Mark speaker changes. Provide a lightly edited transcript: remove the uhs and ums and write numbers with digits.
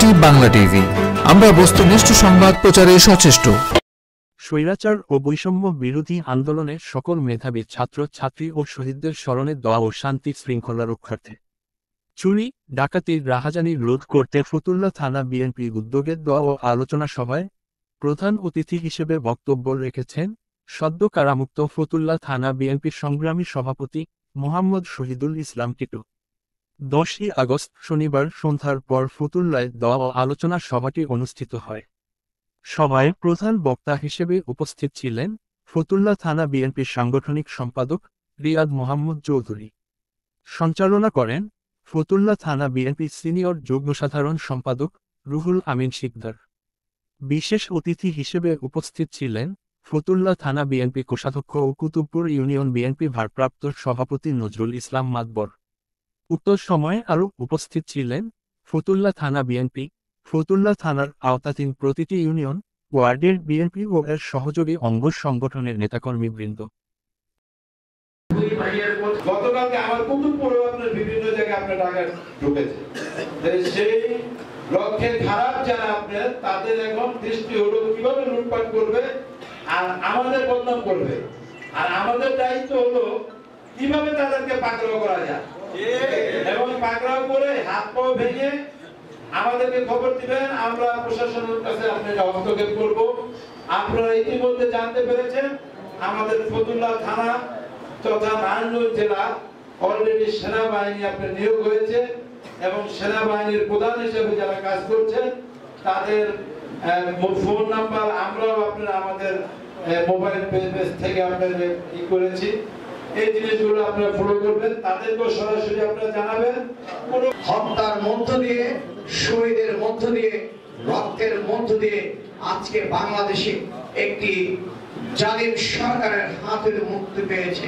Speaker 1: Active Bangla TV, আমরা বস্তুনিষ্ঠ সংবাদ প্রচারে সচেষ্ট।
Speaker 2: স্বৈরাচার ও বৈষম্য বিরোধী আন্দোলনে সকল মেধাবী ছাত্র ছাত্রী ও শহীদদের স্মরণে দোয়া ও শান্তি শৃঙ্খলা রক্ষার্থে চুরি ডাকাতির রাহাজানি রোধ করতে ফতুল্লা থানা বিএনপির উদ্যোগে দোয়া ও আলোচনা সভায় প্রধান অতিথি হিসেবে বক্তব্য রেখেছেন সদ্য কারামুক্ত ফতুল্লা থানা বিএনপির সংগ্রামী সভাপতি মোহাম্মদ শহীদুল ইসলাম টিটু। 10ই আগস্ট শনিবার সন্ধ্যার পর ফতুল্লায় দোয়া ও আলোচনা সভাটি অনুষ্ঠিত হয়। সভায় প্রধান বক্তা হিসেবে উপস্থিত ছিলেন ফতুল্লা থানা বিএনপির সাংগঠনিক সম্পাদক রিয়াদ মোহাম্মদ চৌধুরী। সঞ্চালনা করেন ফতুল্লা থানা বিএনপির সিনিয়র যুগ্ম সাধারণ সম্পাদক রুহুল আমিন শিকদার। বিশেষ অতিথি হিসেবে উপস্থিত ছিলেন ফতুল্লা থানা বিএনপি কোষাধ্যক্ষ ও কুতুবপুর ইউনিয়ন বিএনপি ভারপ্রাপ্ত সভাপতি নজরুল ইসলাম মাতবর। উক্ত সময়ে আরও উপস্থিত ছিলেন ফতুল্লা থানা বিএনপি, ফতুল্লা থানার আওতাধীন প্রতিটি ইউনিয়ন ওয়ার্ডের বিএনপি ও এর সহযোগী অঙ্গ সংগঠনের নেতাকর্মীবৃন্দ।
Speaker 3: গতকালকে আমার কুতুবপুর আপনার বিভিন্ন জায়গায় আপনার টাকা ঢুকেছে, সেই লক্ষ্যের খারাপ যারা আপনার তাদের এখন দৃষ্টি হলো কিভাবে লুটপাট করবে আর আমাদের বদনাম করবে, আর আমাদের দায়িত্ব হলো কিভাবে তাদেরকে পাকড়াও করা যায় এবং পাকড়াও করে হাত পাও ভেঙে আমাদেরকে খবর দিবেন, আমরা প্রশাসনের কাছে আপনাকে হস্তক্ষেপ করব। আপনারা ইতিমধ্যে জানতে পেরেছেন আমাদের ফতুল্লা থানা তথা নারায়ণগঞ্জ জেলা অলরেডি সেনাবাহিনী আপনার নিয়োগ হয়েছে এবং সেনাবাহিনীর প্রধান হিসেবে যারা কাজ করছেন তাদের ফোন নাম্বার আমরাও আপনারা আমাদের মোবাইল পেজ থেকে আপনাদের করেছি। এই জিনিসগুলো আপনারা ফলো করবেন, তাদেরকেও সরাসরি আপনারা জানাবেন।
Speaker 4: হত্যার মধ্য দিয়ে, শহীদের মধ্য দিয়ে, রক্তের মধ্য দিয়ে আজকে বাংলাদেশে একটি জালিম সরকারের হাতে মুক্তি পেয়েছে।